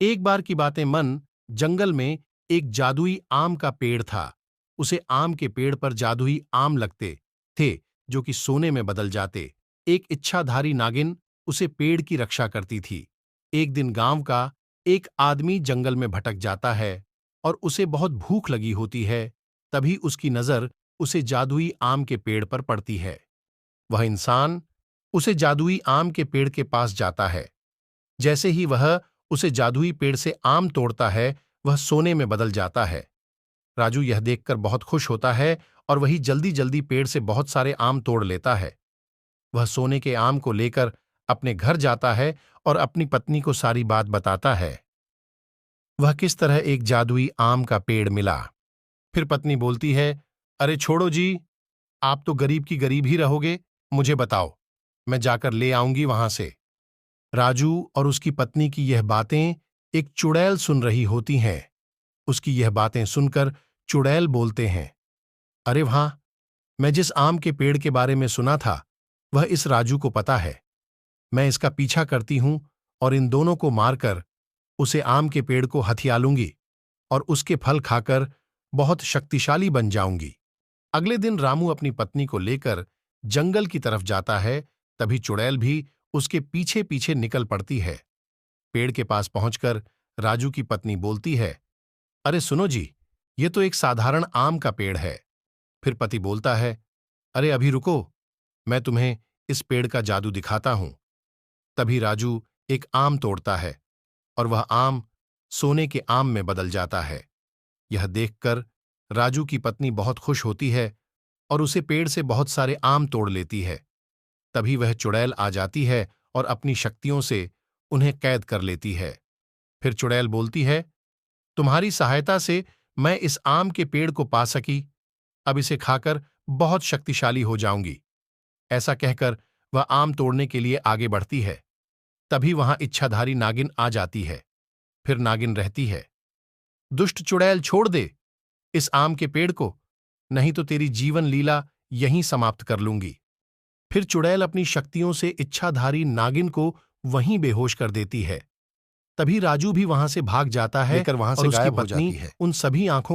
एक बार की बातें मन, जंगल में एक जादुई आम का पेड़ था। उसे आम के पेड़ पर जादुई आम लगते थे जो कि सोने में बदल जाते। एक इच्छाधारी नागिन उसे पेड़ की रक्षा करती थी। एक दिन गांव का एक आदमी जंगल में भटक जाता है और उसे बहुत भूख लगी होती है। तभी उसकी नजर उसे जादुई आम के पेड़ पर पड़ती है। वह इंसान उसे जादुई आम के पेड़ के पास जाता है। जैसे ही वह उसे जादुई पेड़ से आम तोड़ता है, वह सोने में बदल जाता है। राजू यह देखकर बहुत खुश होता है और वही जल्दी जल्दी पेड़ से बहुत सारे आम तोड़ लेता है। वह सोने के आम को लेकर अपने घर जाता है और अपनी पत्नी को सारी बात बताता है। वह किस तरह एक जादुई आम का पेड़ मिला। फिर पत्नी बोलती है, अरे छोड़ो जी, आप तो गरीब की गरीब ही रहोगे। मुझे बताओ, मैं जाकर ले आऊंगी वहां से। राजू और उसकी पत्नी की यह बातें एक चुड़ैल सुन रही होती हैं। उसकी यह बातें सुनकर चुड़ैल बोलते हैं, अरे वाह, मैं जिस आम के पेड़ के बारे में सुना था वह इस राजू को पता है। मैं इसका पीछा करती हूं और इन दोनों को मारकर उसे आम के पेड़ को हथिया लूंगी और उसके फल खाकर बहुत शक्तिशाली बन जाऊंगी। अगले दिन रामू अपनी पत्नी को लेकर जंगल की तरफ जाता है। तभी चुड़ैल भी उसके पीछे पीछे निकल पड़ती है। पेड़ के पास पहुंचकर राजू की पत्नी बोलती है, अरे सुनो जी, ये तो एक साधारण आम का पेड़ है। फिर पति बोलता है, अरे अभी रुको, मैं तुम्हें इस पेड़ का जादू दिखाता हूं। तभी राजू एक आम तोड़ता है और वह आम सोने के आम में बदल जाता है। यह देखकर राजू की पत्नी बहुत खुश होती है और उसे पेड़ से बहुत सारे आम तोड़ लेती है। तभी वह चुड़ैल आ जाती है और अपनी शक्तियों से उन्हें कैद कर लेती है। फिर चुड़ैल बोलती है, तुम्हारी सहायता से मैं इस आम के पेड़ को पा सकी, अब इसे खाकर बहुत शक्तिशाली हो जाऊंगी। ऐसा कहकर वह आम तोड़ने के लिए आगे बढ़ती है। तभी वहां इच्छाधारी नागिन आ जाती है। फिर नागिन रहती है, दुष्ट चुड़ैल छोड़ दे इस आम के पेड़ को, नहीं तो तेरी जीवन लीला यहीं समाप्त कर लूंगी। फिर चुड़ैल अपनी शक्तियों से इच्छाधारी नागिन को वहीं बेहोश कर देती है। तभी राजू भी वहां से भाग जाता है लेकर वहां से और उसकी गायब हो पत्नी जाती है। उन सभी आंखों